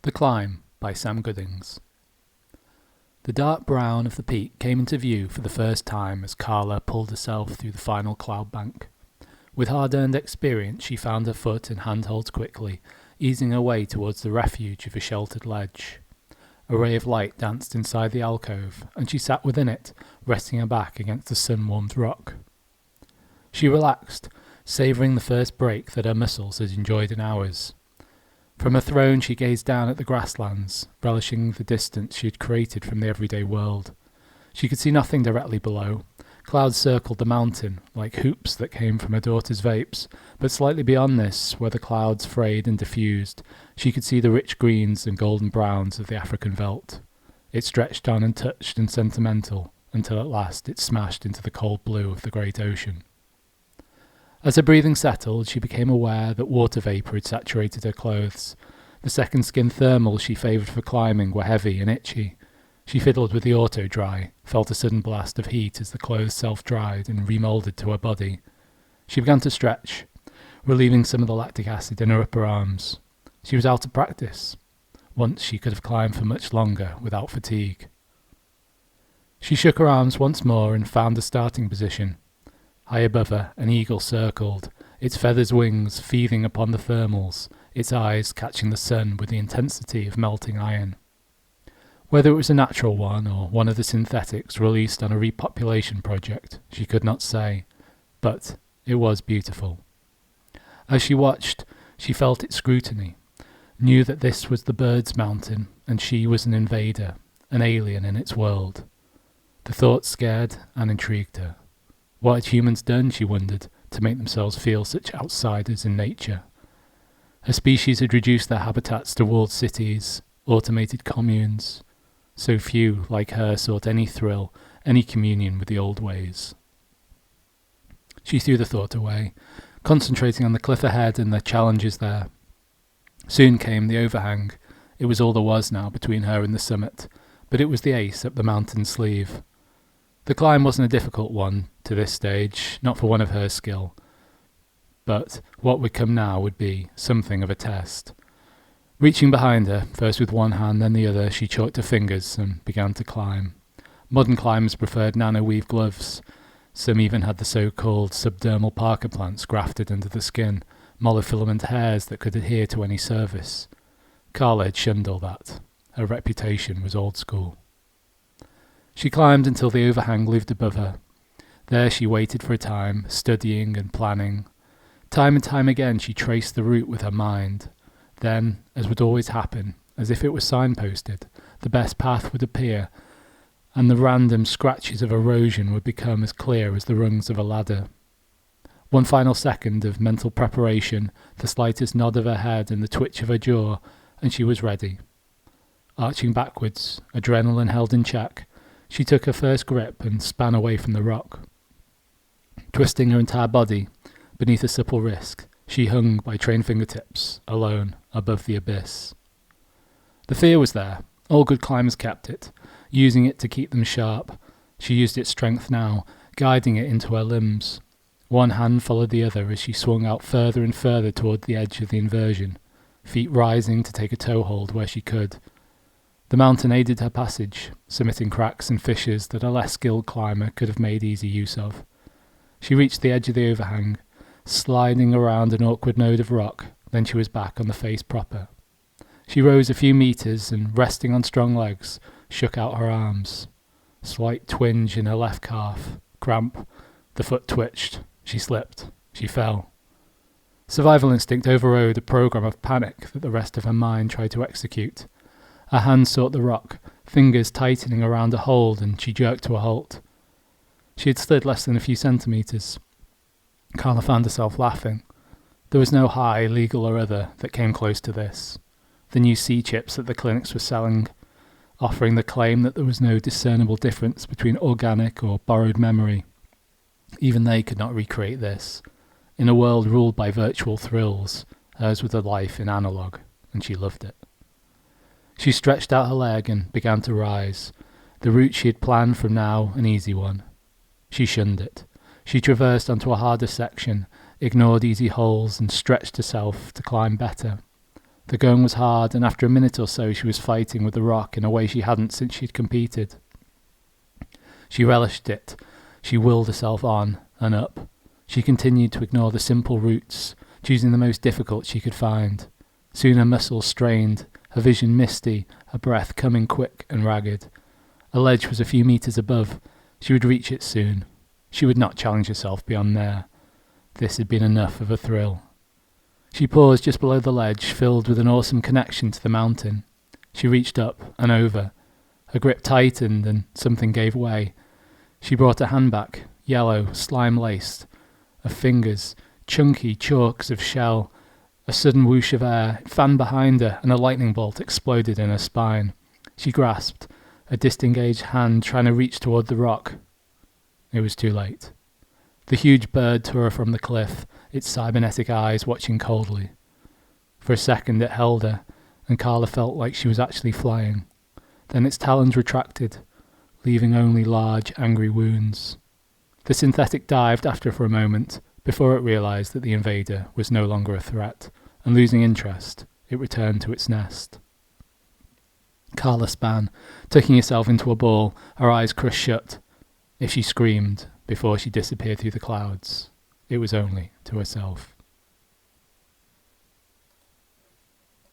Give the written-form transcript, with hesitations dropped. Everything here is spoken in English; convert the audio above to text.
The Climb by Sam Goodings. The dark brown of the peak came into view for the first time as Carla pulled herself through the final cloud bank. With hard-earned experience, she found her foot in handholds quickly, easing her way towards the refuge of a sheltered ledge. A ray of light danced inside the alcove, and she sat within it, resting her back against the sun-warmed rock. She relaxed, savouring the first break that her muscles had enjoyed in hours. From her throne she gazed down at the grasslands, relishing the distance she had created from the everyday world. She could see nothing directly below. Clouds circled the mountain, like hoops that came from her daughter's vapes, but slightly beyond this, where the clouds frayed and diffused, she could see the rich greens and golden browns of the African veldt. It stretched on untouched and sentimental, until at last it smashed into the cold blue of the great ocean. As her breathing settled, she became aware that water vapour had saturated her clothes. The second-skin thermals she favoured for climbing were heavy and itchy. She fiddled with the auto-dry, felt a sudden blast of heat as the clothes self-dried and remoulded to her body. She began to stretch, relieving some of the lactic acid in her upper arms. She was out of practice. Once she could have climbed for much longer without fatigue. She shook her arms once more and found a starting position. High above her, an eagle circled, its feathers wings feeding upon the thermals, its eyes catching the sun with the intensity of melting iron. Whether it was a natural one or one of the synthetics released on a repopulation project, she could not say, but it was beautiful. As she watched, she felt its scrutiny, knew that this was the bird's mountain and she was an invader, an alien in its world. The thought scared and intrigued her. What had humans done, she wondered, to make themselves feel such outsiders in nature? Her species had reduced their habitats to walled cities, automated communes. So few, like her, sought any thrill, any communion with the old ways. She threw the thought away, concentrating on the cliff ahead and the challenges there. Soon came the overhang. It was all there was now between her and the summit, but it was the ace up the mountain sleeve. The climb wasn't a difficult one to this stage, not for one of her skill. But what would come now would be something of a test. Reaching behind her, first with one hand then the other, she chalked her fingers and began to climb. Modern climbers preferred nano-weave gloves. Some even had the so-called subdermal Parker plants grafted under the skin, monofilament hairs that could adhere to any surface. Carla had shunned all that. Her reputation was old school. She climbed until the overhang loomed above her. There she waited for a time, studying and planning. Time and time again she traced the route with her mind. Then, as would always happen, as if it were signposted, the best path would appear, and the random scratches of erosion would become as clear as the rungs of a ladder. One final second of mental preparation, the slightest nod of her head and the twitch of her jaw, and she was ready. Arching backwards, adrenaline held in check, she took her first grip and span away from the rock. Twisting her entire body, beneath a supple wrist, she hung by trained fingertips, alone, above the abyss. The fear was there. All good climbers kept it, using it to keep them sharp. She used its strength now, guiding it into her limbs. One hand followed the other as she swung out further and further toward the edge of the inversion, feet rising to take a toehold where she could. The mountain aided her passage, submitting cracks and fissures that a less skilled climber could have made easy use of. She reached the edge of the overhang, sliding around an awkward node of rock, then she was back on the face proper. She rose a few metres and, resting on strong legs, shook out her arms. Slight twinge in her left calf, cramp, the foot twitched, she slipped, she fell. Survival instinct overrode a program of panic that the rest of her mind tried to execute. Her hand sought the rock, fingers tightening around a hold, and she jerked to a halt. She had slid less than a few centimetres. Carla found herself laughing. There was no high, legal or other, that came close to this. The new C-chips that the clinics were selling, offering the claim that there was no discernible difference between organic or borrowed memory. Even they could not recreate this. In a world ruled by virtual thrills, hers was a life in analogue, and she loved it. She stretched out her leg and began to rise. The route she had planned from now, an easy one. She shunned it. She traversed onto a harder section, ignored easy holes, and stretched herself to climb better. The going was hard, and after a minute or so she was fighting with the rock in a way she hadn't since she'd competed. She relished it. She willed herself on and up. She continued to ignore the simple routes, choosing the most difficult she could find. Soon her muscles strained, her vision misty, her breath coming quick and ragged. A ledge was a few metres above. She would reach it soon. She would not challenge herself beyond there. This had been enough of a thrill. She paused just below the ledge, filled with an awesome connection to the mountain. She reached up and over. Her grip tightened and something gave way. She brought her hand back, yellow, slime-laced. Her fingers, chunky chalks of shell. A sudden whoosh of air fanned behind her, and a lightning bolt exploded in her spine. She grasped, a disengaged hand trying to reach toward the rock. It was too late. The huge bird tore her from the cliff, its cybernetic eyes watching coldly. For a second it held her, and Carla felt like she was actually flying. Then its talons retracted, leaving only large, angry wounds. The synthetic dived after for a moment, before it realised that the invader was no longer a threat, and losing interest, it returned to its nest. Carla span, tucking herself into a ball, her eyes crushed shut. If she screamed before she disappeared through the clouds, it was only to herself.